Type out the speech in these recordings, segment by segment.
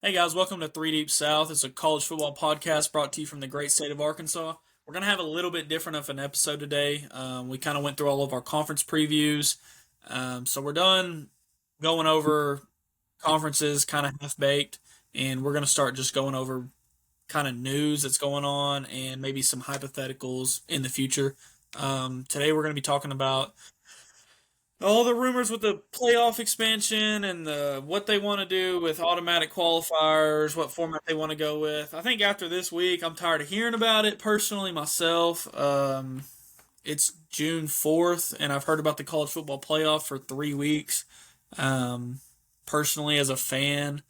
Hey guys, welcome to Three Deep South. It's a college football podcast brought to you from the great state of Arkansas. We're going to have a little bit different of an episode today. We kind of went through all of our conference previews. So we're done going over conferences kind of half baked, and we're going to start just going over kind of news that's going on and maybe some hypotheticals in the future. Today we're going to be talking about all the rumors with the playoff expansion and what they want to do with automatic qualifiers, what format they want to go with. I think after this week, I'm tired of hearing about it personally myself. It's June 4th, and I've heard about the college football playoff for 3 weeks. Um, Personally, as a fan,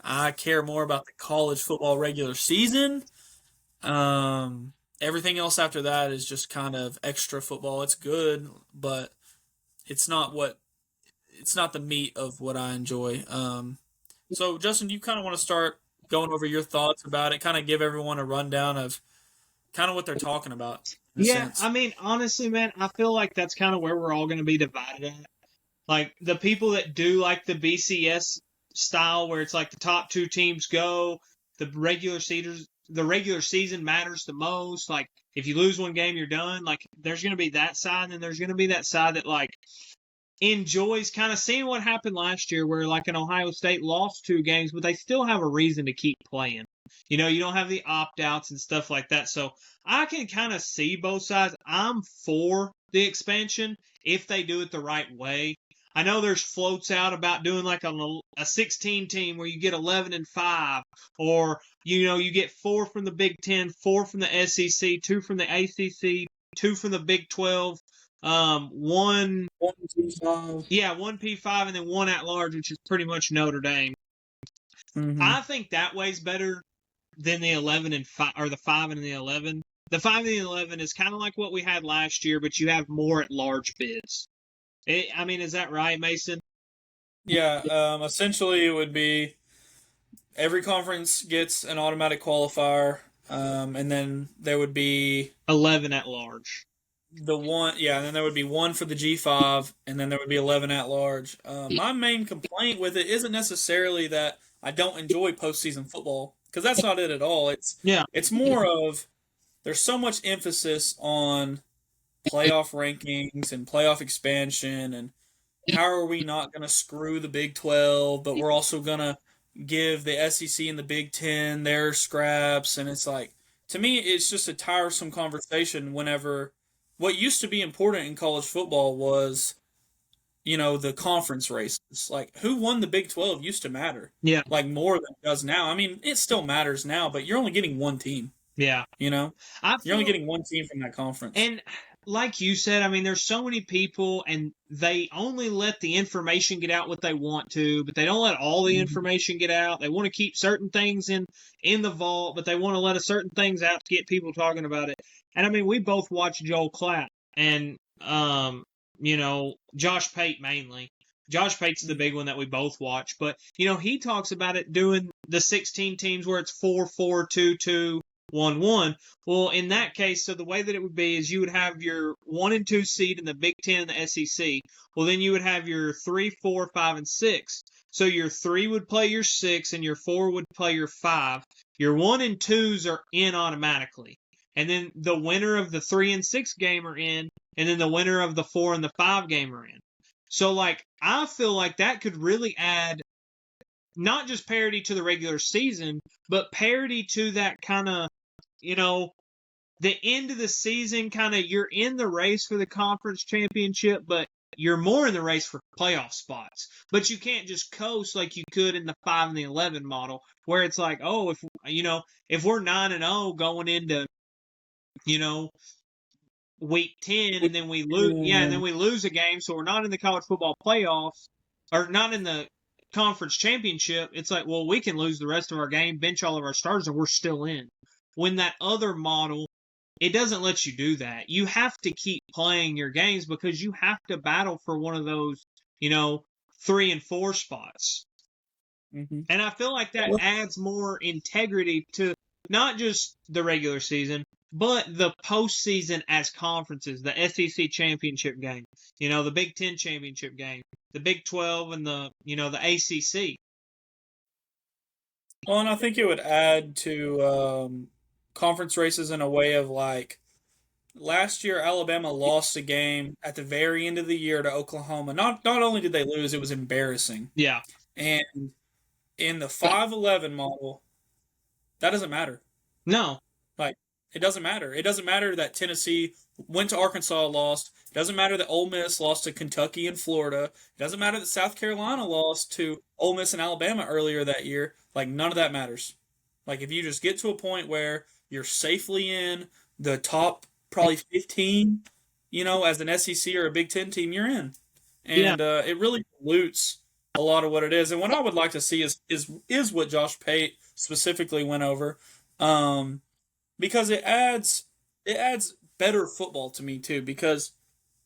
I care more about the college football regular season. Everything else after that is just kind of extra football. It's good, but it's not what it's not the meat of what I enjoy. So Justin, you kind of want to start going over your thoughts about it, kind of give everyone a rundown of kind of what they're talking about in a Yeah, sense. I mean, honestly, man, I feel like that's kind of where we're all going to be divided at. Like the people that do like the BCS style, where it's like the top two teams go, the regular season matters the most. Like if you lose one game, you're done. Like there's going to be that side, and then there's going to be that side that like enjoys kind of seeing what happened last year, where like an Ohio State lost two games, but they still have a reason to keep playing. You don't have the opt outs and stuff like that. So I can kind of see both sides. I'm for the expansion if they do it the right way. I know there's floats out about doing like a 16 team where you get 11 and 5, or you get four from the Big Ten, four from the SEC, two from the ACC, two from the Big 12, one 1, 2, 5. yeah, one P5 and then one at large, which is pretty much Notre Dame. Mm-hmm. I think that way's better than the 11 and 5, or the 5 and the 11. The 5 and the 11 is kind of like what we had last year, but you have more at large bids. I mean, is that right, Mason? Yeah. Essentially, it would be every conference gets an automatic qualifier, and then there would be 11 at large. the one, yeah, and then there would be one for the G5, and then there would be 11 at large. My main complaint with it isn't necessarily that I don't enjoy postseason football, because that's not it at all. Yeah. It's more of there's so much emphasis on playoff rankings and playoff expansion, and how are we not going to screw the Big 12, but we're also going to give the SEC and the Big 10 their scraps, and it's like, to me, it's just a tiresome conversation whenever what used to be important in college football was, the conference races. Like, who won the Big 12 used to matter, Yeah. like, more than it does now. I mean, it still matters now, but you're only getting one team, Yeah. you know? I You're only feel getting one team from that conference. And like you said, I mean, there's so many people, and they only let the information get out what they want to, but they don't let all the Mhm. information get out. They want to keep certain things in the vault, but they want to let a certain things out to get people talking about it. And I mean, we both watched Joel Klatt and Josh Pate mainly. Josh Pate's the big one that we both watch, but he talks about it doing the 16 teams where it's 4-4-2-2. 1-1. Well, in that case, so the way that it would be is you would have your 1 and 2 seed in the Big Ten and the SEC. Well, then you would have your 3, 4, 5, and 6. So your 3 would play your 6, and your 4 would play your 5. Your 1 and 2s are in automatically. And then the winner of the 3 and 6 game are in, and then the winner of the 4 and the 5 game are in. So, like, I feel like that could really add not just parity to the regular season, but parity to that kind of the end of the season, kind of you're in the race for the conference championship, but you're more in the race for playoff spots. But you can't just coast like you could in the 5 and the 11 model, where it's like, oh, if we're 9-0 going into week 10, and then we lose, yeah, and then we lose a game, so we're not in the college football playoffs or not in the conference championship. It's like, well, we can lose the rest of our game, bench all of our starters, and we're still in. When that other model, it doesn't let you do that. You have to keep playing your games because you have to battle for one of those, 3 and 4 spots. Mm-hmm. And I feel like that adds more integrity to not just the regular season, but the postseason as conferences, the SEC championship game, the Big Ten championship game, the Big 12, and the ACC. Well, and I think it would add to conference races in a way of like last year Alabama lost a game at the very end of the year to Oklahoma. Not only did they lose, it was embarrassing. Yeah. And in the 5-11 model, that doesn't matter. No. Like it doesn't matter. It doesn't matter that Tennessee went to Arkansas, lost. It doesn't matter that Ole Miss lost to Kentucky and Florida. It doesn't matter that South Carolina lost to Ole Miss and Alabama earlier that year. Like none of that matters. Like if you just get to a point where you're safely in the top probably 15, as an SEC or a Big Ten team, you're in, Yeah. and it really dilutes a lot of what it is. And what I would like to see is what Josh Pate specifically went over, um, because it adds better football to me too. Because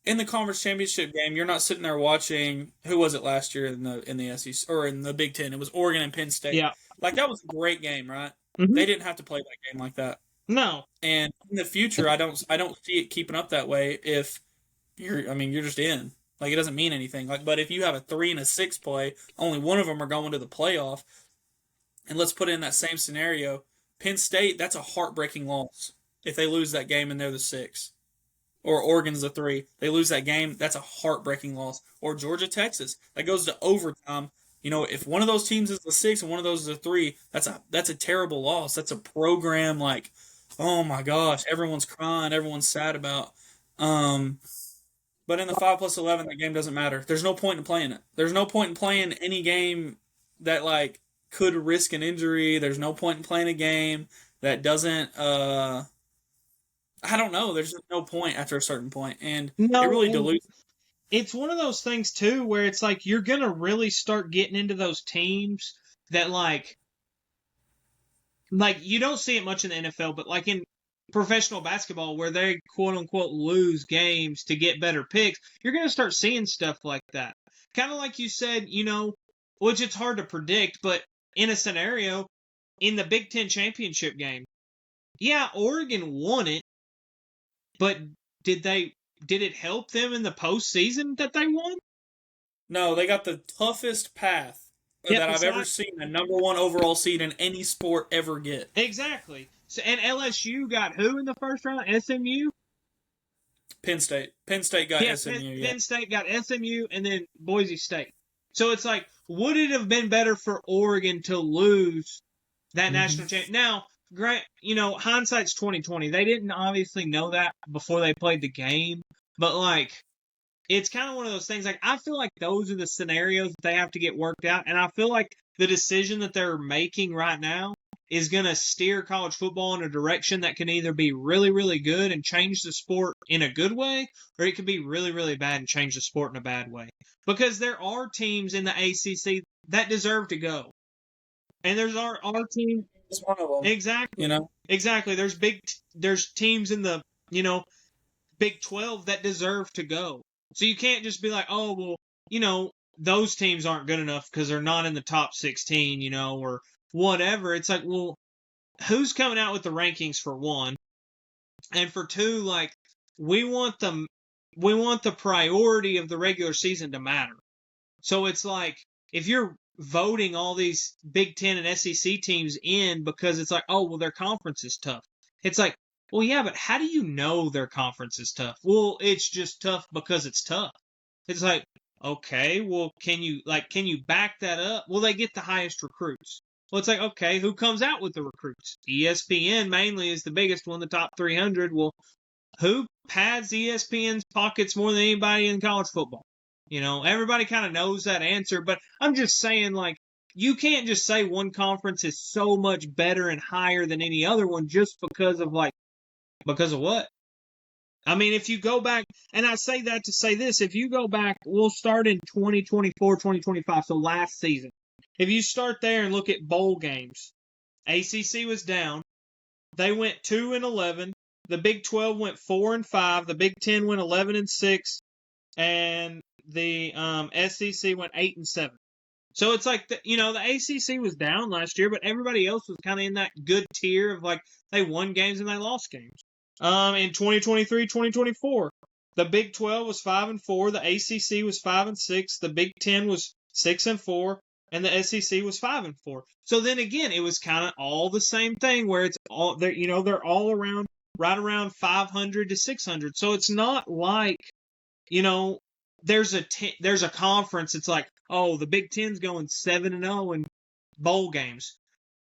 in the conference championship game, you're not sitting there watching who was it last year in the SEC or in the Big Ten. It was Oregon and Penn State. Yeah. Like that was a great game, right? Mhm. They didn't have to play that game like that. No. And in the future, I don't see it keeping up that way if you're just in. Like it doesn't mean anything. Like, but if you have a 3 and a 6 play, only one of them are going to the playoff. And let's put it in that same scenario. Penn State, that's a heartbreaking loss if they lose that game and they're the 6. Or Oregon's the 3. They lose that game, that's a heartbreaking loss. Or Georgia, Texas, that goes to overtime. If one of those teams is the 6 and one of those is the 3, that's a terrible loss. That's a program like, oh my gosh, everyone's crying, everyone's sad about. But in the 5+11, that game doesn't matter. There's no point in playing it. There's no point in playing any game that like could risk an injury. There's no point in playing a game that doesn't. I don't know. There's just no point after a certain point, and No. it really and dilutes. It's one of those things too where it's like you're gonna really start getting into those teams that like you don't see it much in the NFL, but like in professional basketball where they quote unquote lose games to get better picks, you're gonna start seeing stuff like that. Kind of like you said, which it's hard to predict, but in a scenario in the Big Ten championship game, yeah, Oregon won it, but did it help them in the postseason that they won? No, they got the toughest path Yeah, that I've ever besides- seen a number one overall seed in any sport ever get. Exactly. So, and LSU got who in the first round? SMU? Penn State. Penn State got Yeah, SMU. Penn, Yeah. Penn State got SMU and then Boise State. So it's like, would it have been better for Oregon to lose that Mhm. national championship? Now, Grant, hindsight's 2020. They didn't obviously know that before they played the game, but like, it's kind of one of those things. Like, I feel like those are the scenarios that they have to get worked out, and I feel like the decision that they're making right now is going to steer college football in a direction that can either be really, really good and change the sport in a good way, or it could be really, really bad and change the sport in a bad way. Because there are teams in the ACC that deserve to go. And there's our team. It's one of them. Exactly. Exactly. There's teams in the, Big 12 that deserve to go. So you can't just be like, oh, well, those teams aren't good enough because they're not in the top 16, or whatever. It's like, well, who's coming out with the rankings for one? And for two, like, we want the priority of the regular season to matter. So it's like, if you're voting all these Big Ten and SEC teams in because it's like, oh, well, their conference is tough. It's like, well, yeah, but how do you know their conference is tough? Well, it's just tough because it's tough. It's like, okay, well, can you back that up? Well, they get the highest recruits. Well, it's like, okay, who comes out with the recruits? ESPN mainly is the biggest one, the top 300. Well, who pads ESPN's pockets more than anybody in college football? Everybody kind of knows that answer, but I'm just saying, like, you can't just say one conference is so much better and higher than any other one just because of what? I mean, if you go back, and I say that to say this, if you go back, we'll start in 2024, 2025, so last season. If you start there and look at bowl games, ACC was down. They went 2-11. The Big 12 went 4-5. The Big 10 went 11-6. And the SEC went 8-7. So it's like, the ACC was down last year, but everybody else was kind of in that good tier of like, they won games and they lost games. In 2023, 2024, the Big 12 was 5-4, the ACC was 5-6, the Big 10 was 6-4, and the SEC was 5-4. So then again, it was kind of all the same thing where it's all they're all around right around 500 to 600. So it's not like there's a conference. It's like, oh, the Big Ten's going 7-0 in bowl games,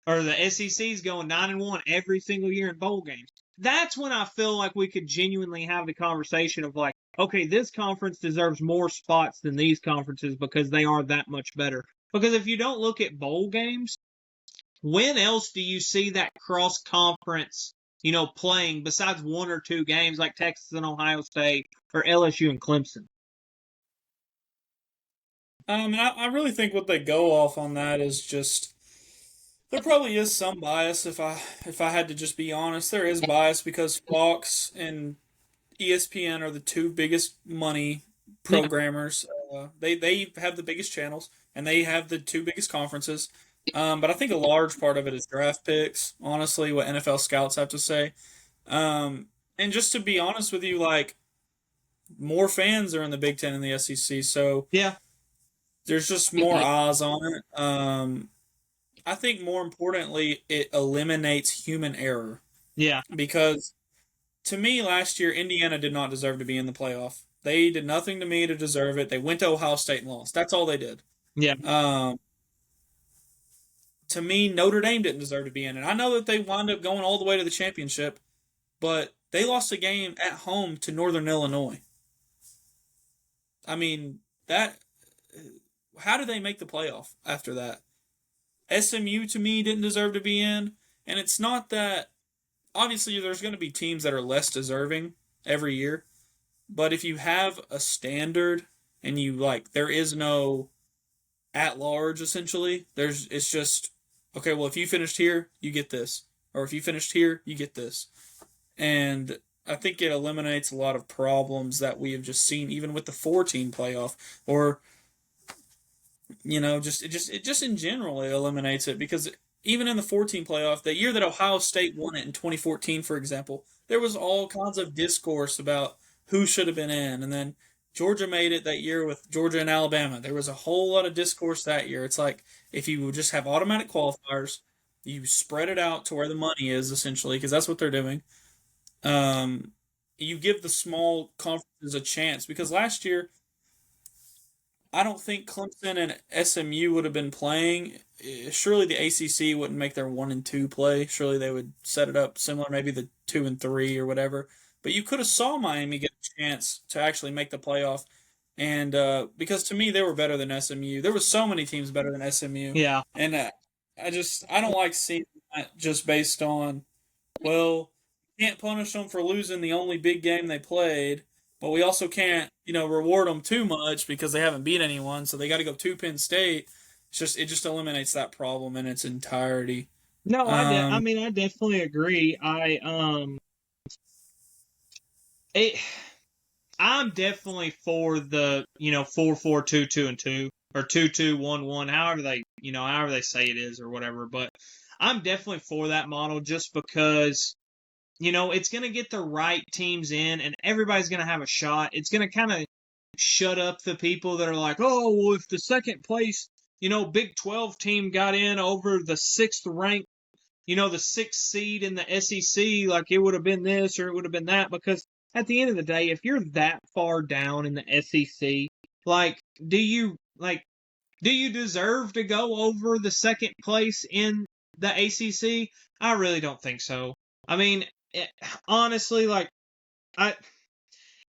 or the SEC's going 9-1 every single year in bowl games. That's when I feel like we could genuinely have the conversation of like, okay, this conference deserves more spots than these conferences because they are that much better. Because if you don't look at bowl games, when else do you see that cross conference, playing besides one or two games like Texas and Ohio State or LSU and Clemson? And I really think what they go off on that is just there probably is some bias. If I had to just be honest, there is bias because Fox and ESPN are the two biggest money programmers. They have the biggest channels and they have the two biggest conferences. But I think a large part of it is draft picks. Honestly, what NFL scouts have to say. And just to be honest with you, like more fans are in the Big Ten and the SEC, so Yeah. there's just more eyes on it. I think more importantly, it eliminates human error. Yeah. Because to me, last year, Indiana did not deserve to be in the playoff. They did nothing to me to deserve it. They went to Ohio State and lost. That's all they did. Yeah. To me, Notre Dame didn't deserve to be in it. I know that they wound up going all the way to the championship, but they lost a game at home to Northern Illinois. I mean, how did they make the playoff after that? SMU, to me, didn't deserve to be in. And it's not that, obviously, there's going to be teams that are less deserving every year. But if you have a standard and there is no at large, essentially, it's just, okay, well, if you finished here, you get this. Or if you finished here, you get this. And I think it eliminates a lot of problems that we have just seen, even with the 4-team playoff, or just in general, it eliminates it because even in the 4-team playoff, the year that Ohio State won it in 2014, for example, there was all kinds of discourse about who should have been in, and then Georgia made it that year with Georgia and Alabama. There was a whole lot of discourse that year. It's like if you would just have automatic qualifiers, you spread it out to where the money is essentially, because that's what they're doing. You give the small conferences a chance because last year, I don't think Clemson and SMU would have been playing. Surely the ACC wouldn't make their 1 and 2 play. Surely they would set it up similar, maybe the 2 and 3 or whatever. But you could have saw Miami get a chance to actually make the playoff, and because to me they were better than SMU. There were so many teams better than SMU. Yeah, and I don't like seeing that just based on, well, can't punish them for losing the only big game they played. But we also can't, reward them too much because they haven't beat anyone, so they got to go to Penn State. It just eliminates that problem in its entirety. No, I mean, I definitely agree. I'm definitely for the 4-4-2-2-2 or 2-2-1-1, however they say it is or whatever. But I'm definitely for that model just because. It's going to get the right teams in, and everybody's going to have a shot. It's going to kind of shut up the people that are like, oh, well, if the second place, Big 12 team got in over the 6th rank, the 6th seed in the SEC, like it would have been this or it would have been that. Because at the end of the day, if you're that far down in the SEC, do you deserve to go over the second place in the ACC? I really don't think so. I mean, honestly,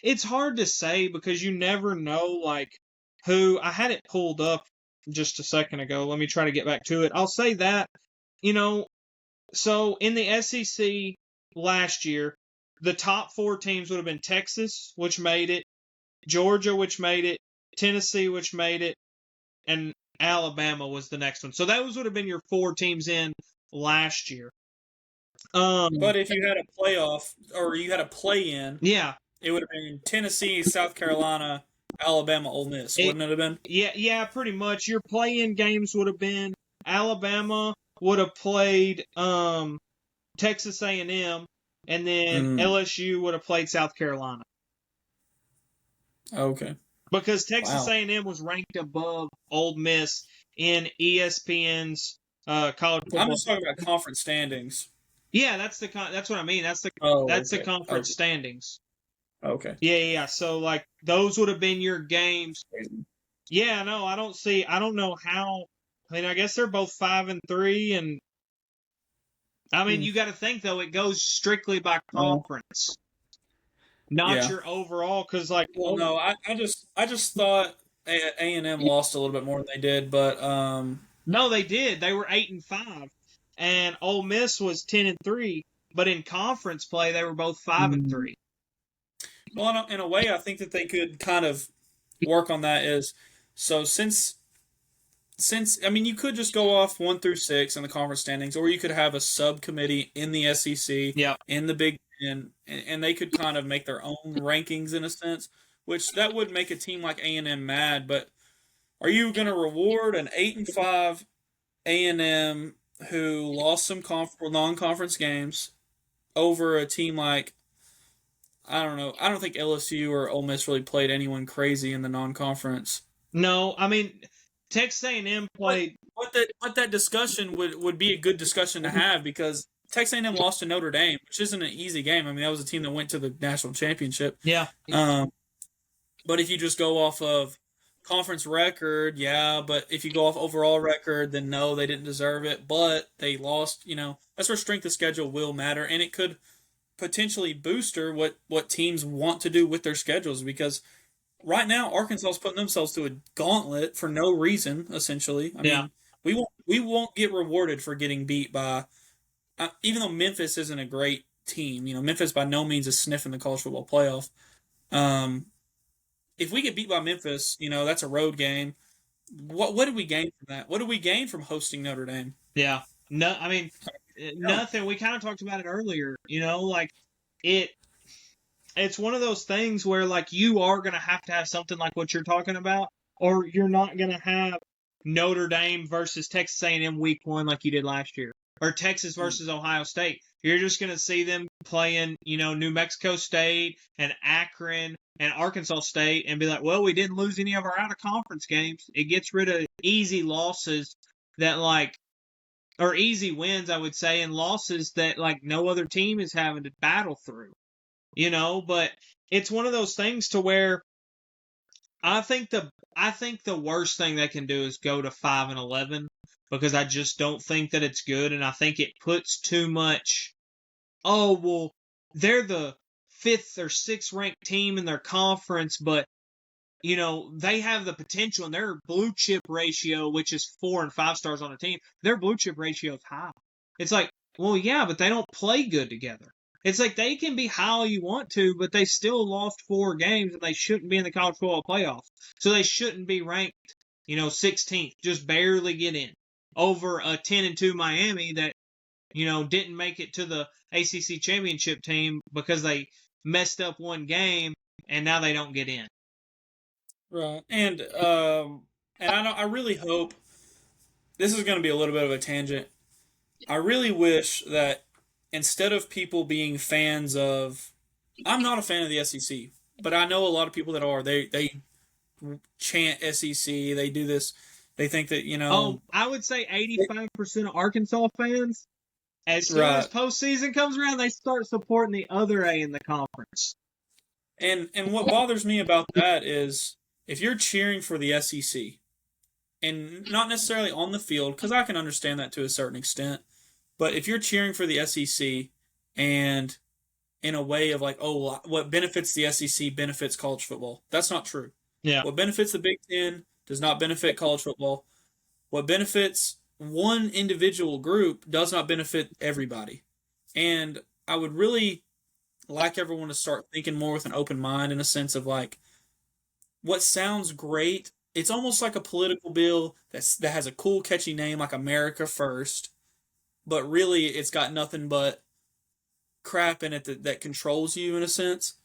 it's hard to say because you never know, who. I had it pulled up just a second ago. Let me try to get back to it. I'll say that, so in the SEC last year, the top 4 teams would have been Texas, which made it, Georgia, which made it, Tennessee, which made it, and Alabama was the next one. So those would have been your 4 teams in last year. But if you had a playoff or you had a play-in, yeah, it would have been Tennessee, South Carolina, Alabama, Ole Miss, wouldn't it have been? Yeah, pretty much. Your play-in games would have been Alabama would have played Texas A&M, and then LSU would have played South Carolina. Okay. Because Texas A&M was ranked above Ole Miss in ESPN's college football. I'm just talking about conference standings. Yeah, that's what I mean. That's the Okay. conference standings. Okay. Yeah. So like those would have been your games. Yeah, no, I don't know how. I mean, I guess they're both 5-3, and I mean, you got to think though, it goes strictly by conference, not your overall. Because like, well, no, I just thought A&M lost a little bit more than they did, but no, they did. They were 8-5, and Ole Miss was 10-3. But in conference play, they were both 5-3. Well, in a way, I think that they could kind of work on that. Is so since I mean, you could just go off 1 through 6 in the conference standings, or you could have a subcommittee in the SEC, in the Big Ten, and they could kind of make their own rankings in a sense, which that would make a team like A&M mad. But are you going to reward an 8-5 A&M who lost some non-conference games over a team like, I don't know. I don't think LSU or Ole Miss really played anyone crazy in the non-conference. No, I mean Texas A&M played. But that discussion would be a good discussion to have, because Texas A&M lost to Notre Dame, which isn't an easy game. I mean, that was a team that went to the national championship. Yeah. But if you just go off of conference record, yeah. But if you go off overall record, then no, they didn't deserve it. But they lost. That's where strength of schedule will matter, and it could potentially booster what teams want to do with their schedules, because right now Arkansas is putting themselves to a gauntlet for no reason. Essentially, I mean, we won't get rewarded for getting beat by, even though Memphis isn't a great team. Memphis by no means is sniffing the college football playoff. If we get beat by Memphis, that's a road game. What did we gain from that? What did we gain from hosting Notre Dame? Yeah, no, I mean nothing. We kind of talked about it earlier. Like it's one of those things where like you are going to have something like what you're talking about, or you're not going to have Notre Dame versus Texas A&M week 1 like you did last year, or Texas versus Ohio State. You're just going to see them playing, New Mexico State and Akron and Arkansas State and be like, well, we didn't lose any of our out-of-conference games. It gets rid of easy losses that or easy wins, I would say, and losses that like no other team is having to battle through. But it's one of those things to where I think the worst thing they can do is go to 5-11, because I just don't think that it's good, and I think it puts too much. Oh well, they're the 5th or 6th ranked team in their conference, but they have the potential, and their blue chip ratio, which is 4 and 5 stars on a team, their blue chip ratio is high. It's like, well, yeah, but they don't play good together. It's like they can be how you want to, but they still lost 4 games, and they shouldn't be in the college football playoffs. So they shouldn't be ranked, 16th, just barely get in, over a 10-2 Miami that, didn't make it to the ACC championship team because they messed up one game, and now they don't get in. Right, and I really hope this is going to be a little bit of a tangent. I really wish that instead of people being fans of, I'm not a fan of the SEC, but I know a lot of people that are. They chant SEC. They do this. They think that Oh, I would say 85% of Arkansas fans, as soon as postseason comes around, they start supporting the other A in the conference. And what bothers me about that is, if you're cheering for the SEC, and not necessarily on the field, because I can understand that to a certain extent, but if you're cheering for the SEC and in a way of like, oh, what benefits the SEC benefits college football, that's not true. Yeah. What benefits the Big Ten does not benefit college football. What benefits one individual group does not benefit everybody. And I would really like everyone to start thinking more with an open mind, in a sense of like, what sounds great, it's almost like a political bill that has a cool, catchy name like America First, but really it's got nothing but crap in it that controls you, in a sense.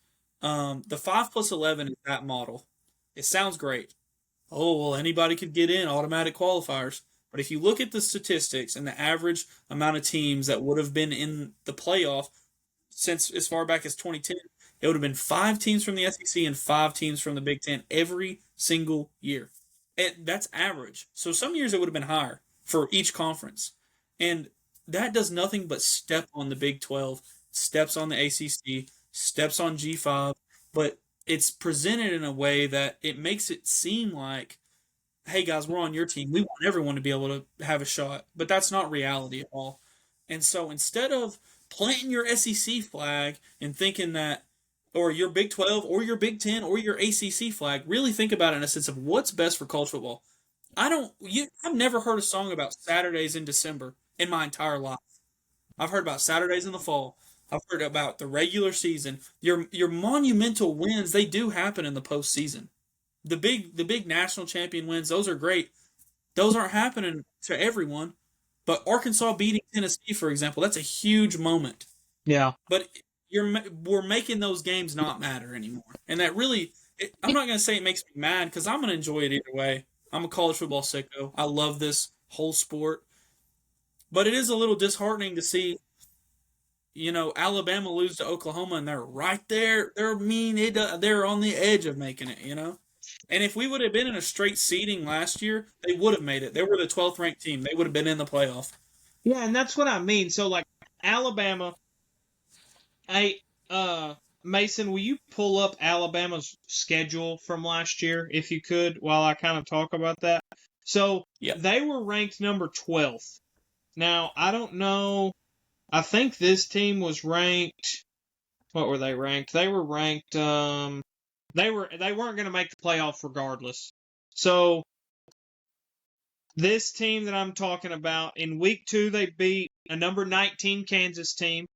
The 5+11 is that model. It sounds great. Oh, well, anybody could get in, automatic qualifiers. But if you look at the statistics and the average amount of teams that would have been in the playoff since as far back as 2010, it would have been 5 teams from the SEC and 5 teams from the Big Ten every single year. That's average. So some years it would have been higher for each conference. And that does nothing but step on the Big 12, steps on the ACC, steps on G5, but it's presented in a way that it makes it seem like, hey guys, we're on your team. We want everyone to be able to have a shot, but that's not reality at all. And so instead of planting your SEC flag and thinking that, or your Big 12 or your Big 10 or your ACC flag, really think about it in a sense of what's best for college football. I've never heard a song about Saturdays in December in my entire life. I've heard about Saturdays in the fall. I've heard about the regular season. Your monumental wins, they do happen in the postseason. The big national champion wins, those are great. Those aren't happening to everyone. But Arkansas beating Tennessee, for example, that's a huge moment. Yeah. But we're making those games not matter anymore, and that really, I'm not going to say it makes me mad because I'm going to enjoy it either way. I'm a college football sicko. I love this whole sport, but it is a little disheartening to see, Alabama lose to Oklahoma, and they're right there. They're on the edge of making it. And if we would have been in a straight seeding last year, they would have made it. They were the 12th ranked team. They would have been in the playoff. Yeah, and that's what I mean. So like Alabama, Mason, will you pull up Alabama's schedule from last year if you could while I kind of talk about that? So Yeah. they were ranked number 12th. Now, I don't know. I think this team was ranked. What were they ranked? They were ranked. They weren't going to make the playoff regardless. So this team that I'm talking about in week 2, they beat a number 19 Kansas team.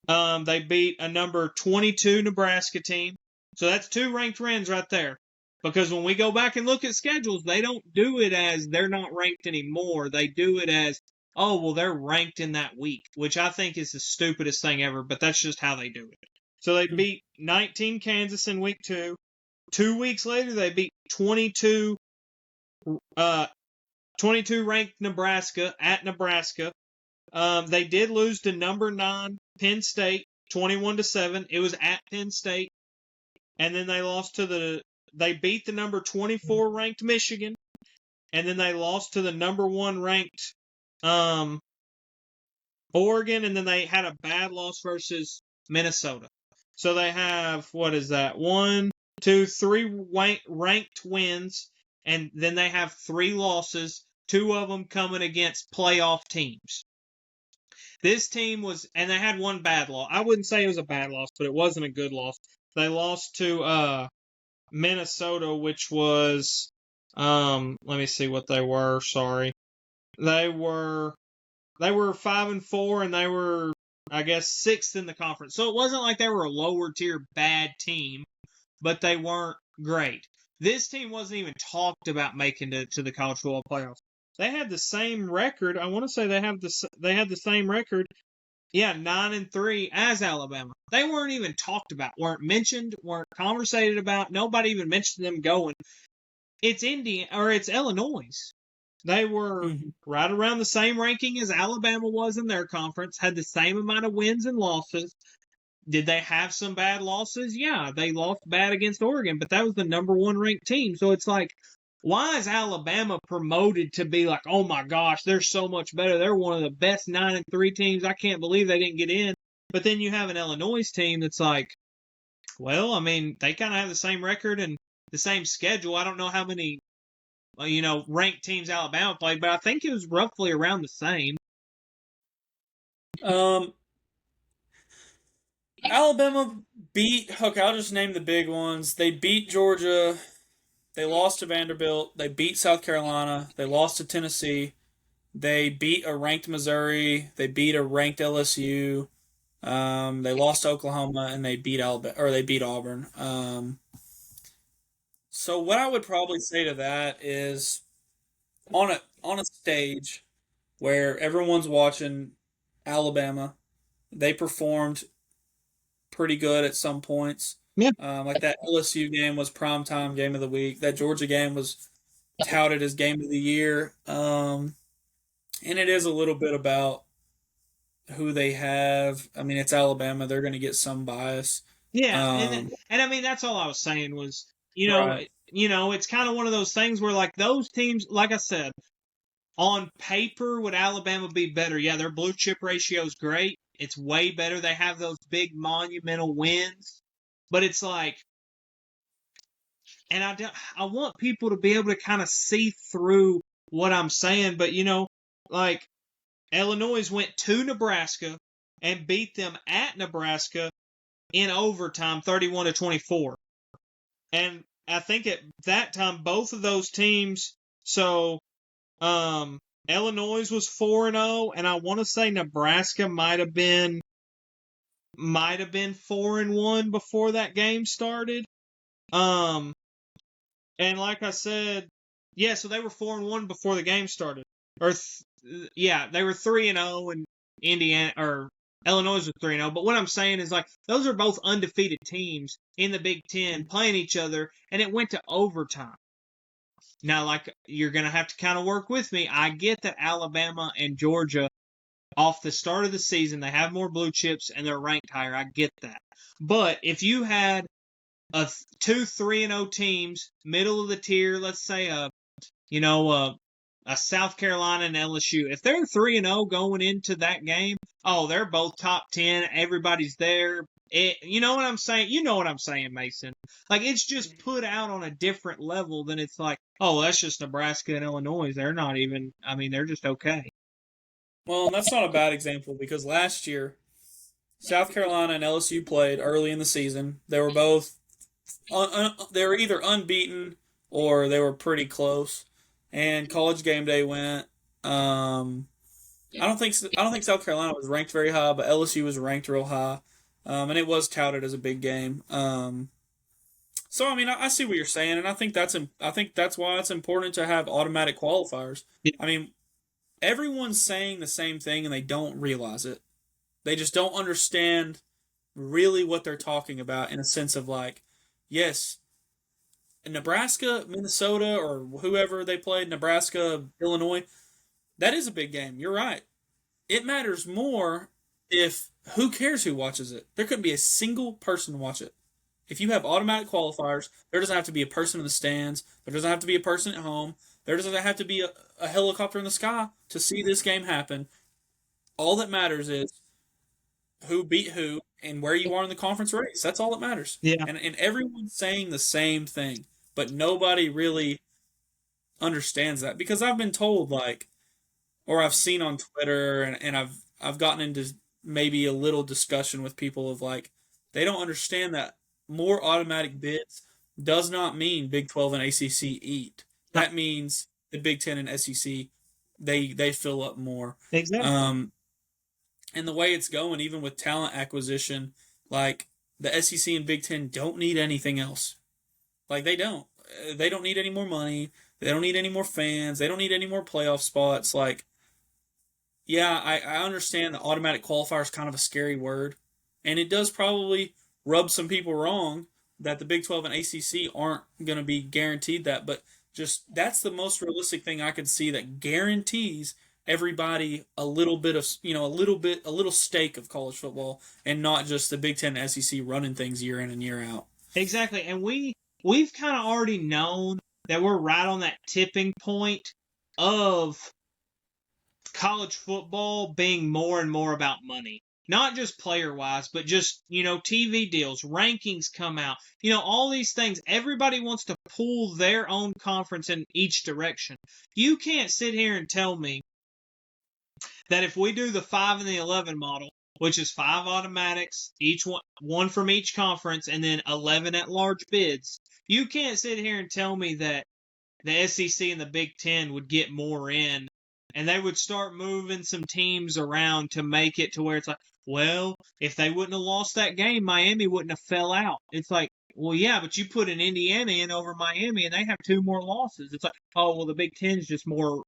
They beat a number 22 Nebraska team. So that's 2 ranked wins right there. Because when we go back and look at schedules, they don't do it as they're not ranked anymore. They do it as, oh, well, they're ranked in that week, which I think is the stupidest thing ever, but that's just how they do it. So they beat 19 Kansas in week 2. 2 weeks later, they beat 22 ranked Nebraska at Nebraska. They did lose to number 9 Penn State 21-7. It was at Penn State. And then they beat the number 24 ranked Michigan. And then they lost to the number 1 ranked Oregon, and then they had a bad loss versus Minnesota. So they have, what is that? 1, 2, 3 ranked wins, and then they have 3 losses, 2 of them coming against playoff teams. This team and they had 1 bad loss. I wouldn't say it was a bad loss, but it wasn't a good loss. They lost to Minnesota, which was, let me see what they were. Sorry. They were 5-4, and they were, I guess, 6th in the conference. So it wasn't like they were a lower tier bad team, but they weren't great. This team wasn't even talked about making it to the college football playoffs. They had the same record. I want to say they had the same record. Yeah, 9-3 as Alabama. They weren't even talked about, weren't mentioned, weren't conversated about. Nobody even mentioned them going. It's Illinois. They were right around the same ranking as Alabama was in their conference, had the same amount of wins and losses. Did they have some bad losses? Yeah, they lost bad against Oregon, but that was the number 1 ranked team. So it's like, why is Alabama promoted to be like, oh my gosh, they're so much better. They're one of the best 9-3 teams. I can't believe they didn't get in. But then you have an Illinois team that's like, well, I mean, they kind of have the same record and the same schedule. I don't know how many, ranked teams Alabama played, but I think it was roughly around the same. Alabama okay, I'll just name the big ones. They beat Georgia. They lost to Vanderbilt. They beat South Carolina. They lost to Tennessee. They beat a ranked Missouri. They beat a ranked LSU. They lost to Oklahoma, and they beat Auburn. So what I would probably say to that is, on a stage where everyone's watching Alabama, they performed pretty good at some points. Yeah. Like that LSU game was primetime game of the week. That Georgia game was touted as game of the year. And it is a little bit about who they have. I mean, it's Alabama. They're going to get some bias. Yeah, and I mean, that's all I was saying was, right. it's kind of one of those things where, like, those teams, like I said, on paper, would Alabama be better? Yeah, their blue chip ratio is great. It's way better. They have those big monumental wins. But it's like, and I want people to be able to kind of see through what I'm saying. But, like, Illinois went to Nebraska and beat them at Nebraska in overtime, 31-24. And I think at that time, both of those teams, so Illinois was 4-0, and I want to say Nebraska might have been 4-1 before that game started. And like I said, yeah, so they were 4-1 before the game started. Or they were 3-0, and Illinois was 3-0. But what I'm saying is, like, those are both undefeated teams in the Big Ten playing each other, and it went to overtime. Now, like, you're going to have to kind of work with me. I get that Alabama and Georgia, off the start of the season, they have more blue chips and they're ranked higher. I get that. But if you had two 3-0 teams, middle of the tier, let's say a South Carolina and LSU, if they're 3-0 going into that game, they're both top 10. Everybody's there. You know what I'm saying? You know what I'm saying, Mason. Like, it's just put out on a different level than it's like, that's just Nebraska and Illinois. They're not even, they're just okay. Well, that's not a bad example because last year, South Carolina and LSU played early in the season. They were both, they were either unbeaten or they were pretty close. And College Game Day went. I don't think South Carolina was ranked very high, but LSU was ranked real high, and it was touted as a big game. So I see what you're saying, and I think that's why it's important to have automatic qualifiers. I mean, everyone's saying the same thing, and they don't realize it. They just don't understand really what they're talking about in a sense of, like, yes, Nebraska, Minnesota, or whoever they played, Nebraska, Illinois, that is a big game. You're right. It matters more if who cares who watches it? There couldn't be a single person watch it. If you have automatic qualifiers, there doesn't have to be a person in the stands. There doesn't have to be a person at home. There doesn't have to be a helicopter in the sky to see this game happen. All that matters is who beat who and where you are in the conference race. That's all that matters. Yeah. And everyone's saying the same thing, but nobody really understands that because I've been told, like, or I've seen on Twitter and I've gotten into maybe a little discussion with people of, like, they don't understand that more automatic bids does not mean Big 12 and ACC eat. That means the Big 10 and SEC, they fill up more. Exactly. And the way it's going, even with talent acquisition, like, the SEC and Big 10 don't need anything else. Like, they don't. They don't need any more money. They don't need any more fans. They don't need any more playoff spots. Like, yeah, I understand the automatic qualifier is kind of a scary word. And it does probably rub some people wrong that the Big 12 and ACC aren't going to be guaranteed that. But just that's the most realistic thing I could see that guarantees everybody a little bit of, a little stake of college football and not just the Big 10 and SEC running things year in and year out. Exactly. And we've kind of already known that we're right on that tipping point of college football being more and more about money. Not just player-wise, but just, TV deals, rankings come out, all these things. Everybody wants to pull their own conference in each direction. You can't sit here and tell me that if we do the 5 and the 11 model, which is 5 automatics, each one from each conference, and then 11 at-large bids, you can't sit here and tell me that the SEC and the Big Ten would get more in, and they would start moving some teams around to make it to where it's like, well, if they wouldn't have lost that game, Miami wouldn't have fell out. It's like, well, yeah, but you put an Indiana in over Miami, and they have 2 more losses. It's like, oh, well, the Big Ten's just more,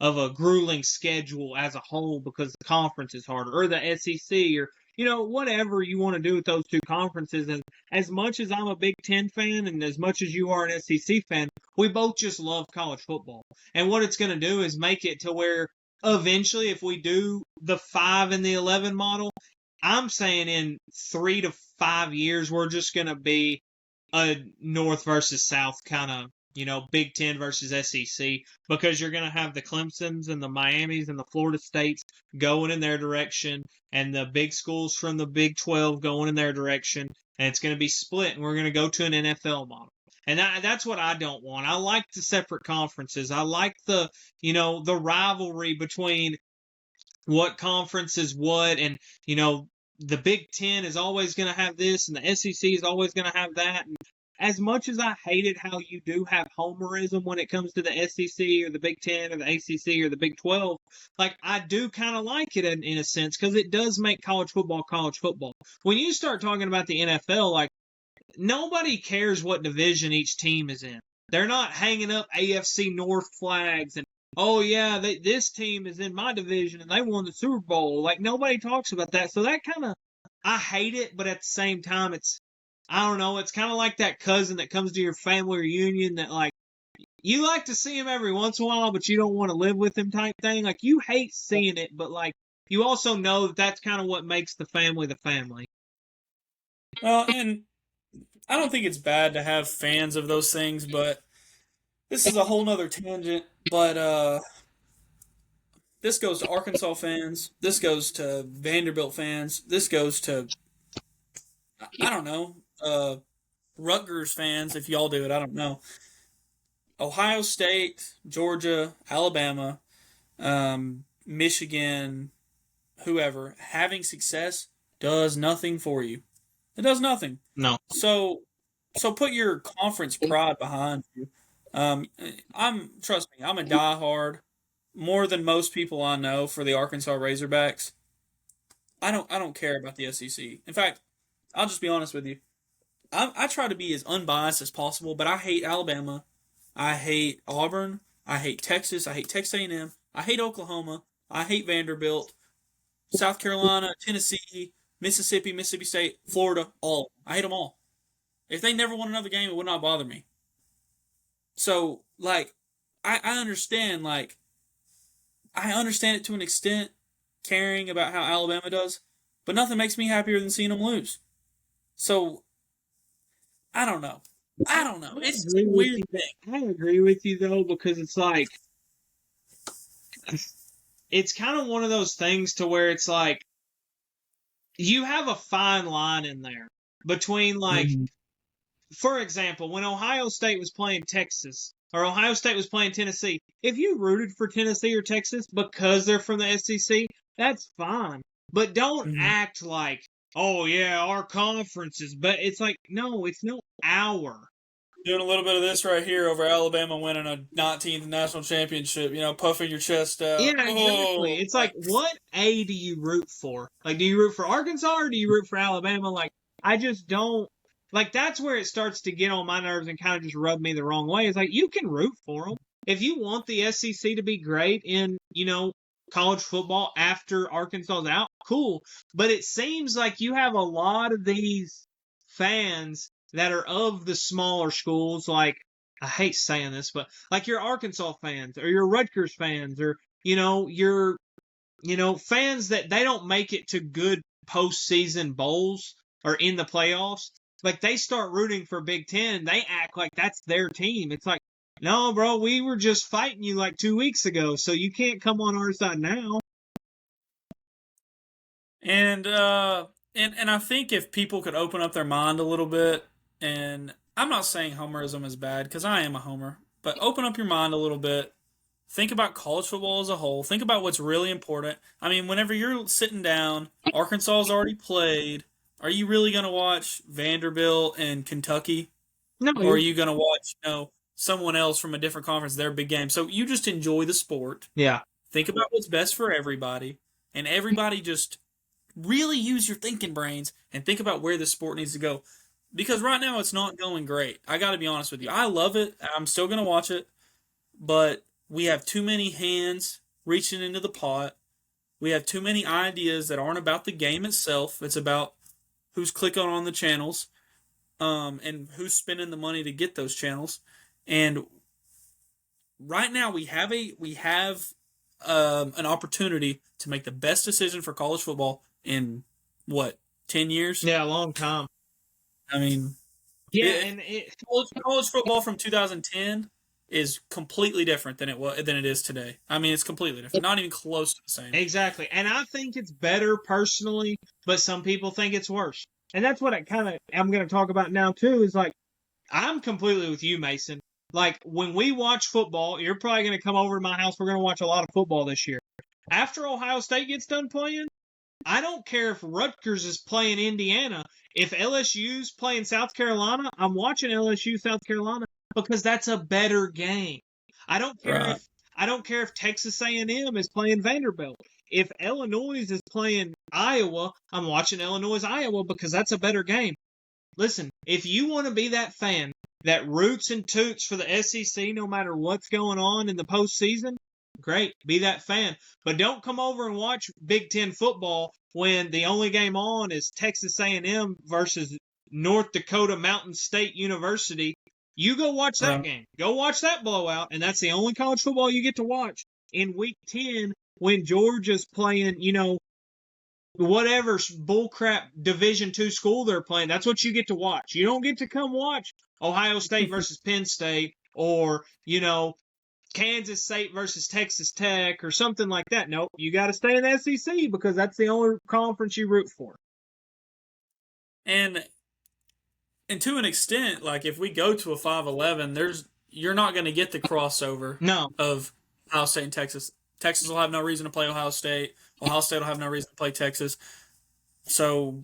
of a grueling schedule as a whole because the conference is harder, or the SEC, or whatever you want to do with those 2 conferences. And as much as I'm a Big Ten fan and as much as you are an SEC fan, we both just love college football. And what it's going to do is make it to where eventually, if we do the 5 and the 11 model, I'm saying in 3 to 5 years, we're just going to be a North versus South kind of, Big Ten versus SEC, because you're going to have the Clemsons and the Miamis and the Florida States going in their direction, and the big schools from the Big 12 going in their direction, and it's going to be split, and we're going to go to an NFL model. And that's what I don't want. I like the separate conferences. I like the rivalry between what conference is what, and, the Big Ten is always going to have this, and the SEC is always going to have that. And as much as I hated how you do have homerism when it comes to the SEC or the Big Ten or the ACC or the Big 12, like, I do kind of like it in a sense, because it does make college football college football. When you start talking about the NFL, like, nobody cares what division each team is in. They're not hanging up AFC North flags and, oh yeah, this team is in my division and they won the Super Bowl. Like, nobody talks about that. So that kind of, I hate it, but at the same time, I don't know, it's kind of like that cousin that comes to your family reunion that, like, you like to see him every once in a while, but you don't want to live with him type thing. Like, you hate seeing it, but, like, you also know that that's kind of what makes the family the family. Well, and I don't think it's bad to have fans of those things, but this is a whole nother tangent. But this goes to Arkansas fans. This goes to Vanderbilt fans. This goes to, I don't know, Rutgers fans, if y'all do it, I don't know. Ohio State, Georgia, Alabama, Michigan, whoever, having success does nothing for you. It does nothing. No. So put your conference pride behind you. Trust me, I'm a diehard, more than most people I know, for the Arkansas Razorbacks. I don't care about the SEC. In fact, I'll just be honest with you. I try to be as unbiased as possible, but I hate Alabama. I hate Auburn. I hate Texas. I hate Texas A&M. I hate Oklahoma. I hate Vanderbilt. South Carolina, Tennessee, Mississippi, Mississippi State, Florida, all. I hate them all. If they never won another game, it would not bother me. So, like, I understand, like, I understand it to an extent, caring about how Alabama does, but nothing makes me happier than seeing them lose. So, I don't know. It's a weird thing. I agree with you, though, because it's like, it's kind of one of those things to where it's like, you have a fine line in there between, like, for example, when Ohio State was playing Texas, or Ohio State was playing Tennessee, if you rooted for Tennessee or Texas because they're from the SEC, that's fine. But don't act like, oh yeah, our conferences. But it's like, no, it's no our. Doing a little bit of this right here over Alabama winning a 19th national championship, puffing your chest out. Yeah, exactly. Oh. It's like, what A do you root for? Like, do you root for Arkansas or do you root for Alabama? Like, I just don't. Like, that's where it starts to get on my nerves and kind of just rub me the wrong way. It's like, you can root for them. If you want the SEC to be great in, college football after Arkansas's out, cool. But it seems like you have a lot of these fans that are of the smaller schools, like, I hate saying this, but like your Arkansas fans or your Rutgers fans or, your, fans that they don't make it to good postseason bowls or in the playoffs. Like, they start rooting for Big Ten and they act like that's their team. It's like, no, bro, we were just fighting you like 2 weeks ago, so you can't come on our side now. And I think if people could open up their mind a little bit, and I'm not saying homerism is bad, because I am a homer, but open up your mind a little bit. Think about college football as a whole. Think about what's really important. I mean, whenever you're sitting down, Arkansas's already played. Are you really going to watch Vanderbilt and Kentucky? No. Or are you going to watch, someone else from a different conference, their big game? So you just enjoy the sport. Yeah. Think about what's best for everybody. And everybody just really use your thinking brains and think about where the sport needs to go. Because right now it's not going great. I got to be honest with you. I love it. I'm still going to watch it. But we have too many hands reaching into the pot. We have too many ideas that aren't about the game itself. It's about who's clicking on the channels, and who's spending the money to get those channels. And right now we have an opportunity to make the best decision for college football in 10 years? Yeah, a long time. I mean, Yeah, It, and it college football from 2010 is completely different than it is today. I mean, it's completely different. Not even close to the same. exactly. And I think it's better personally, but some people think it's worse. And that's what I'm going to talk about now too. Is like I'm completely with you, Mason. Like when we watch football, you're probably going to come over to my house. We're going to watch a lot of football this year. After Ohio State gets done playing, I don't care if Rutgers is playing Indiana. If LSU's playing South Carolina, I'm watching LSU South Carolina because that's a better game. I don't care Right. if I don't care if Texas A&M is playing Vanderbilt. If Illinois is playing Iowa, I'm watching Illinois Iowa because that's a better game. Listen, if you want to be that fan that roots and toots for the SEC no matter what's going on in the postseason, great, be that fan. But don't come over and watch Big Ten football when the only game on is Texas A&M versus North Dakota Mountain State University. You go watch that game. Go watch that blowout, and that's the only college football you get to watch in Week 10 when Georgia's playing, whatever bullcrap Division II school they're playing. That's what you get to watch. You don't get to come watch Ohio State versus Penn State or, Kansas State versus Texas Tech or something like that. Nope, you got to stay in the SEC because that's the only conference you root for. And to an extent, like if we go to a 5-11, you're not going to get the crossover of Ohio State and Texas. Texas will have no reason to play Ohio State. Ohio State will have no reason to play Texas. So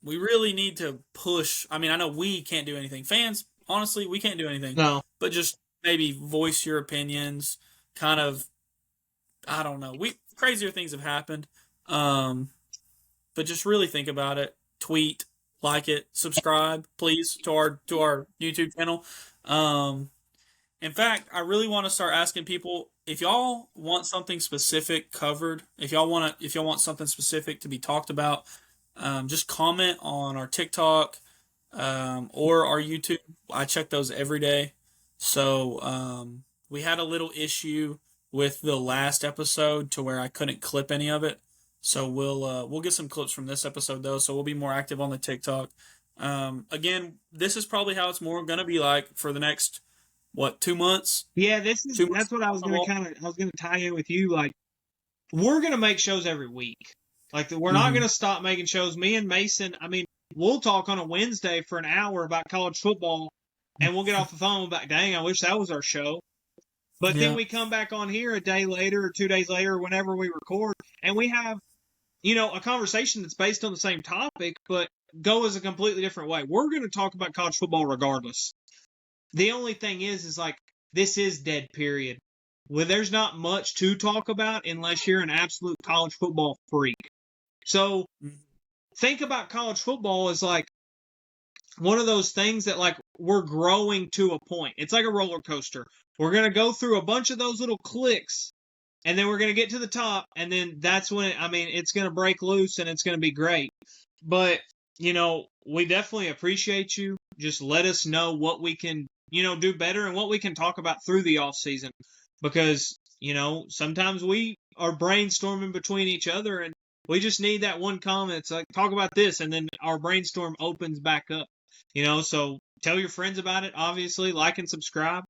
we really need to push. I mean, I know we can't do anything. Fans, honestly, we can't do anything. No. But just maybe voice your opinions. Kind of, I don't know. Crazier things have happened. But just really think about it. Tweet, like it, subscribe, please, to our YouTube channel. In fact, I really want to start asking people if y'all want something specific covered. If y'all want something specific to be talked about, just comment on our TikTok or our YouTube. I check those every day. So we had a little issue with the last episode to where I couldn't clip any of it. So we'll get some clips from this episode though. So we'll be more active on the TikTok. Again, this is probably how it's more gonna be like for the next 2 months? Yeah, that's what I was gonna tie in with you. Like, we're gonna make shows every week. Like, we're not gonna stop making shows. Me and Mason, I mean, we'll talk on a Wednesday for an hour about college football, and we'll get off the phone about, dang, I wish that was our show. But then we come back on here a day later or 2 days later, or whenever we record, and we have, a conversation that's based on the same topic, but go as a completely different way. We're going to talk about college football regardless. The only thing is like, this is dead period. Well, there's not much to talk about unless you're an absolute college football freak. So think about college football as like one of those things that like we're growing to a point. It's like a roller coaster. We're going to go through a bunch of those little clicks, and then we're going to get to the top, and then that's when, it's going to break loose, and it's going to be great. But, we definitely appreciate you. Just let us know what we can, do better and what we can talk about through the off season. Because, sometimes we are brainstorming between each other, and we just need that one comment. It's like, talk about this, and then our brainstorm opens back up. So tell your friends about it, obviously, like and subscribe.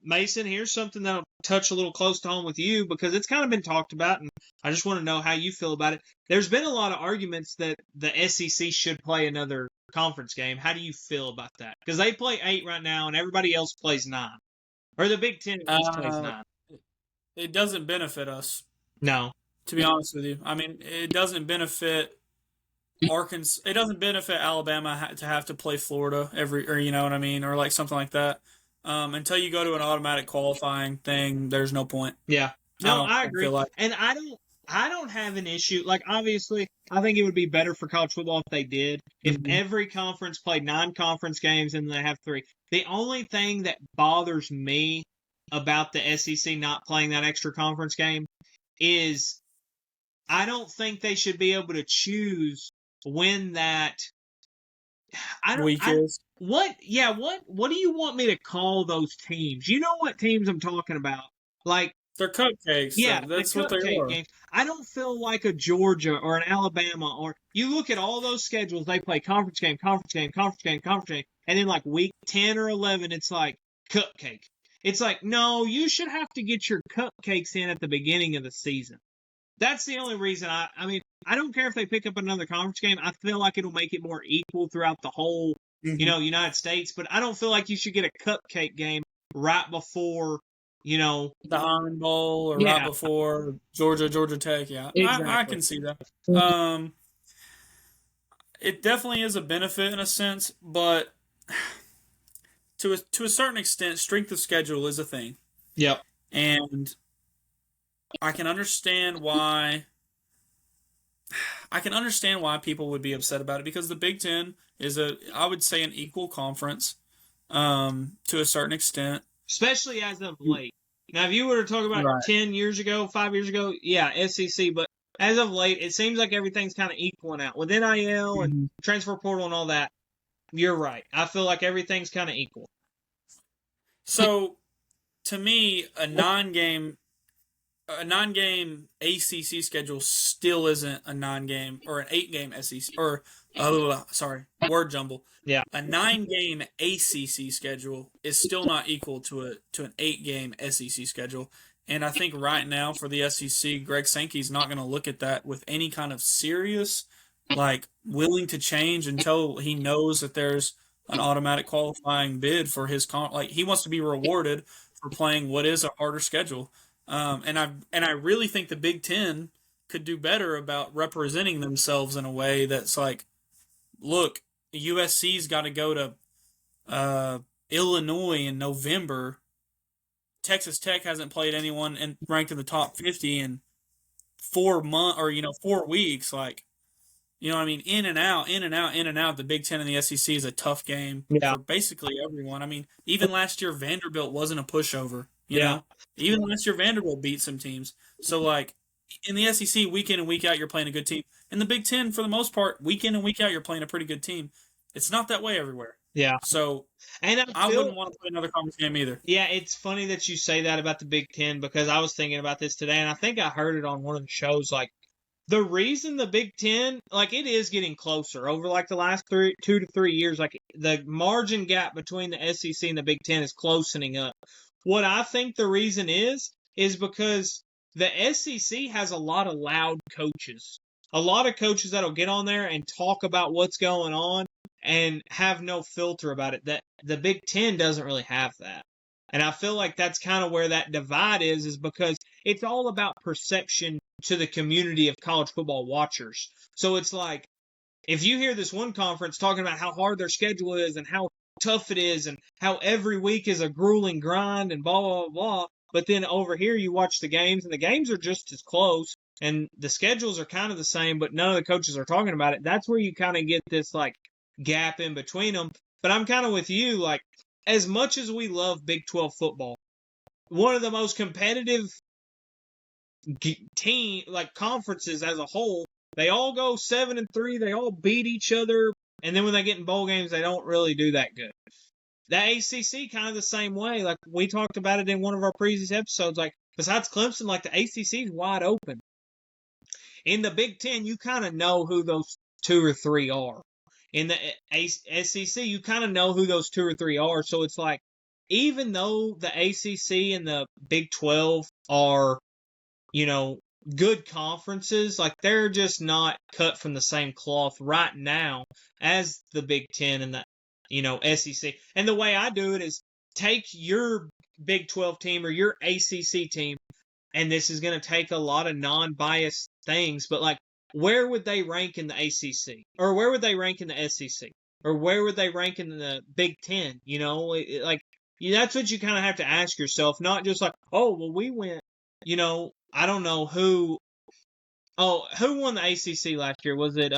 Mason, here's something that'll touch a little close to home with you because it's kind of been talked about, and I just want to know how you feel about it. There's been a lot of arguments that the SEC should play another conference game. How do you feel about that? Because they play 8 right now, and everybody else plays 9. Or the Big Ten at least plays 9. It doesn't benefit us. No. To be honest with you. It doesn't benefit Arkansas. It doesn't benefit Alabama to have to play Florida or you know what I mean? Or like something like that. Until you go to an automatic qualifying thing, there's no point. Yeah. No, I agree. And I don't have an issue. Like, obviously, I think it would be better for college football if they did. If every conference played 9 conference games and they have 3. The only thing that bothers me about the SEC not playing that extra conference game is I don't think they should be able to choose when that week is. What do you want me to call those teams? You know what teams I'm talking about? Like, They're cupcakes. Yeah, the That's what they cupcake are. games. I don't feel like a Georgia or an Alabama or you look at all those schedules, they play conference game, conference game, conference game, conference game, and then like week 10 or 11, it's like cupcake. It's like, no, you should have to get your cupcakes in at the beginning of the season. That's the only reason I mean, I don't care if they pick up another conference game. I feel like it'll make it more equal throughout the whole, United States, but I don't feel like you should get a cupcake game right before, The Iron Bowl or right yeah, before Georgia Tech. Yeah, I exactly. can see that. It definitely is a benefit in a sense, but to a certain extent, strength of schedule is a thing, Yep. and I can understand why. I can understand why people would be upset about it because the Big Ten is I would say, an equal conference, to a certain extent. Especially as of late. Now, if you were to talk about Right. 10 years ago, 5 years ago, yeah, SEC, but as of late, it seems like everything's kind of equaling out. With NIL and transfer portal and all that, you're right. I feel like everything's kind of equal. So, to me, a nine-game ACC schedule still isn't a 9-game or an 8-game SEC or sorry, word jumble. Yeah. A 9-game ACC schedule is still not equal to an 8-game SEC schedule. And I think right now for the SEC, Greg Sankey's not going to look at that with any kind of serious, like, willing to change until he knows that there's an automatic qualifying bid for his like, he wants to be rewarded for playing what is a harder schedule. And I really think the Big Ten could do better about representing themselves in a way that's like, look, USC's got to go to Illinois in November. Texas Tech hasn't played anyone ranked in the top 50 in 4 months or 4 weeks. Like, you know what I mean? In and out, in and out, in and out. The Big Ten and the SEC is a tough game Yeah. for basically everyone. I mean, even last year Vanderbilt wasn't a pushover. You Yeah. know, even last year Vanderbilt beat some teams. So, like, in the SEC, week in and week out, you're playing a good team. In the Big Ten, for the most part, week in and week out, you're playing a pretty good team. It's not that way everywhere. Yeah. So, And I wouldn't want to play another conference game either. Yeah, it's funny that you say that about the Big Ten because I was thinking about this today, and I think I heard it on one of the shows. Like, the reason the Big Ten, like, it is getting closer over like the last 2 to 3 years. Like, the margin gap between the SEC and the Big Ten is closening up. What I think the reason is because the SEC has a lot of loud coaches, a lot of coaches that'll get on there and talk about what's going on and have no filter about it. That the Big Ten doesn't really have that. And I feel like that's kind of where that divide is because it's all about perception to the community of college football watchers. So it's like, if you hear this one conference talking about how hard their schedule is and how tough it is and how every week is a grueling grind and blah, blah, blah, but then over here you watch the games and the games are just as close and the schedules are kind of the same, but none of the coaches are talking about it. That's where you kind of get this like gap in between them. But I'm kind of with you, like, as much as we love Big 12 football, one of the most competitive conferences as a whole, they all go 7-3, they all beat each other, and then when they get in bowl games, they don't really do that good. The ACC kind of the same way. Like, we talked about it in one of our previous episodes. Like, besides Clemson, like, the ACC is wide open. In the Big Ten, you kind of know who those 2 or 3 are. In the SEC, you kind of know who those 2 or 3 are. So it's like, even though the ACC and the Big 12 are, good conferences, like, they're just not cut from the same cloth right now as the Big Ten and the, SEC. And the way I do it is take your Big 12 team or your ACC team, and this is going to take a lot of non-biased things, but, like, where would they rank in the ACC? Or where would they rank in the SEC? Or where would they rank in the Big Ten? That's what you kind of have to ask yourself, not just like, oh, well, we went, I don't know who. Oh, who won the ACC last year? Was it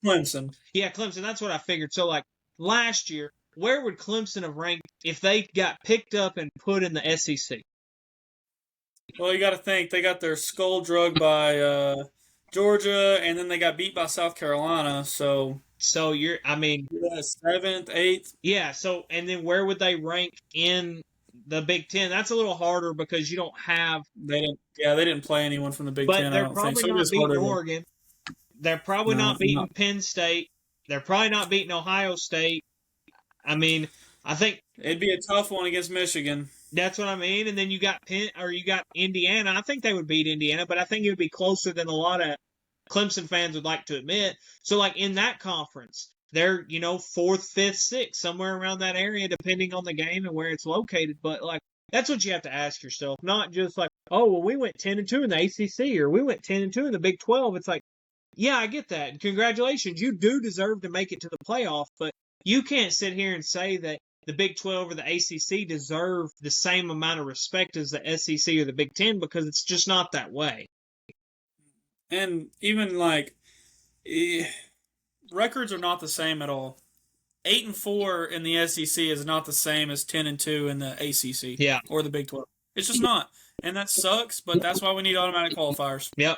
Clemson? Yeah, Clemson. That's what I figured. So, like, last year, where would Clemson have ranked if they got picked up and put in the SEC? Well, you got to think they got their skull drugged by Georgia, and then they got beat by South Carolina. So you're, 7th, 8th. Yeah. So, and then where would they rank in the Big Ten. That's a little harder because you don't have. They didn't play anyone from the Big But Ten, I they're don't think. probably So it not is beating harder to, Oregon. They're probably no, not beating not. Penn State. They're probably not beating Ohio State. I mean, I think It'd be a tough one against Michigan. that's what I mean. And then you got you got Indiana. I think they would beat Indiana, but I think it would be closer than a lot of Clemson fans would like to admit. So, like in that conference, they're fourth, fifth, sixth, somewhere around that area, depending on the game and where it's located. But like that's what you have to ask yourself, not just like, oh well, we went 10-2 in the ACC or we went 10-2 in the Big 12. It's like, yeah, I get that. Congratulations, you do deserve to make it to the playoff, but you can't sit here and say that the Big 12 or the ACC deserve the same amount of respect as the SEC or the Big 10 because it's just not that way. And even like records are not the same at all. 8-4 in the SEC is not the same as 10-2 in the ACC or the Big 12. It's just not, and that sucks. But that's why we need automatic qualifiers. Yep.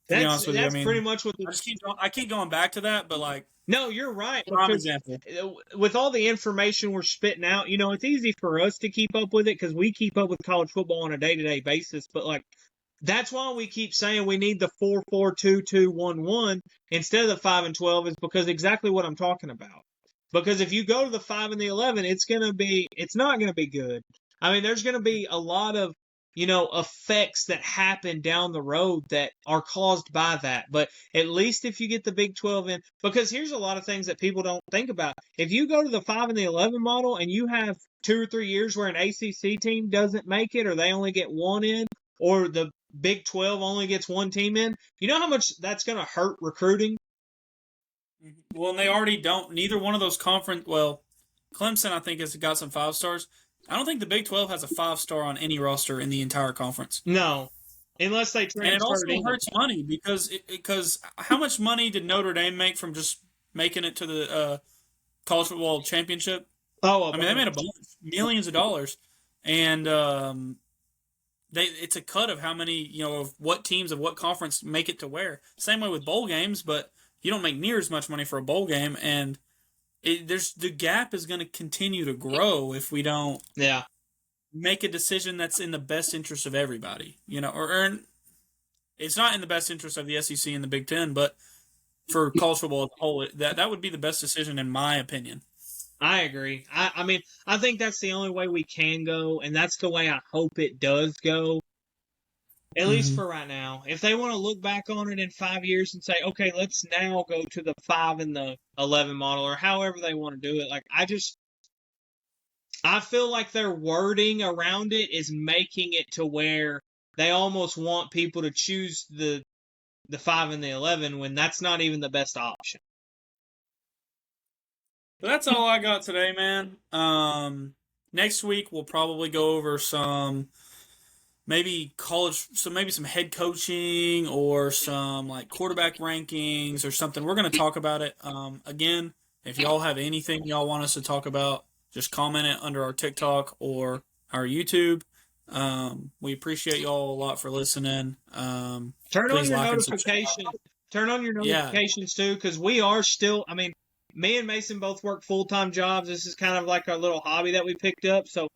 To be honest with you, I That's mean, pretty much what I keep going back to that, but like, no, you're right. prime example. With all the information we're spitting out, it's easy for us to keep up with it because we keep up with college football on a day-to-day basis. But like, that's why we keep saying we need the 4-4-2-2-1-1 instead of the 5-12 is because exactly what I'm talking about. Because if you go to the 5 and the 11, it's not going to be good. I mean, there's going to be a lot of effects that happen down the road that are caused by that. But at least if you get the Big 12 in, because here's a lot of things that people don't think about. If you go to the 5 and the 11 model and you have 2 or 3 years where an ACC team doesn't make it or they only get one in or the Big 12 only gets one team in, you know how much that's going to hurt recruiting? Well, and they already don't. Neither one of those Clemson, I think, has got some 5 stars. I don't think the Big 12 has a 5-star on any roster in the entire conference. No, unless they transfer. And it also hurts money because how much money did Notre Dame make from just making it to the college football championship? Oh, I mean, they made a bunch, millions of dollars, and it's a cut of how many of what teams of what conference make it to where. Same way with bowl games, but you don't make near as much money for a bowl game, and the gap is going to continue to grow if we don't make a decision that's in the best interest of everybody. Or it's not in the best interest of the SEC and the Big Ten, but for college football as a whole, that would be the best decision in my opinion. I agree. I mean, I think that's the only way we can go, and that's the way I hope it does go. At least for right now. If they want to look back on it in 5 years and say, okay, let's now go to the 5 and the 11 model, or however they want to do it, like I feel like their wording around it is making it to where they almost want people to choose the 5 and the 11 when that's not even the best option. But that's all I got today, man. Next week we'll probably go over maybe some head coaching or some like quarterback rankings or something. We're going to talk about it. Again, if y'all have anything y'all want us to talk about, just comment it under our TikTok or our YouTube. We appreciate y'all a lot for listening. Turn on your notifications. Turn on your notifications too, because we are still, I mean, me and Mason both work full-time jobs. This is kind of like our little hobby that we picked up. So,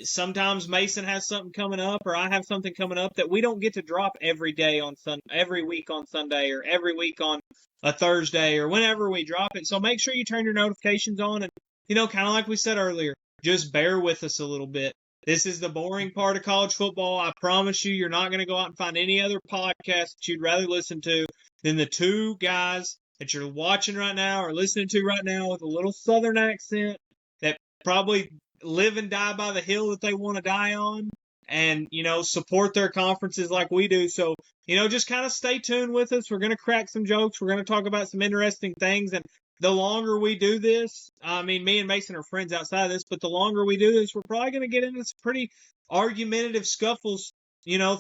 sometimes Mason has something coming up or I have something coming up that we don't get to drop every week on Sunday or every week on a Thursday or whenever we drop it. So make sure you turn your notifications on and, kind of like we said earlier, just bear with us a little bit. This is the boring part of college football. I promise you're not going to go out and find any other podcast that you'd rather listen to than the two guys that you're watching right now or listening to right now with a little Southern accent that probably live and die by the hill that they want to die on and, support their conferences like we do. So, just kind of stay tuned with us. We're going to crack some jokes. We're going to talk about some interesting things. And the longer we do this, I mean, me and Mason are friends outside of this, but the longer we do this, we're probably going to get into some pretty argumentative scuffles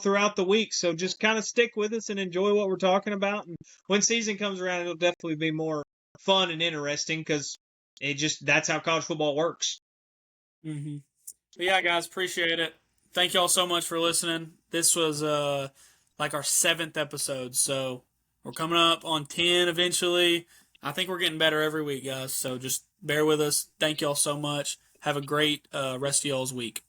throughout the week. So just kind of stick with us and enjoy what we're talking about. And when season comes around, it'll definitely be more fun and interesting because that's how college football works. Mm-hmm. But yeah, guys, appreciate it. Thank y'all so much for listening. This was like our 7th episode. So we're coming up on 10 eventually. I think we're getting better every week, guys. So just bear with us. Thank y'all so much. Have a great rest of y'all's week.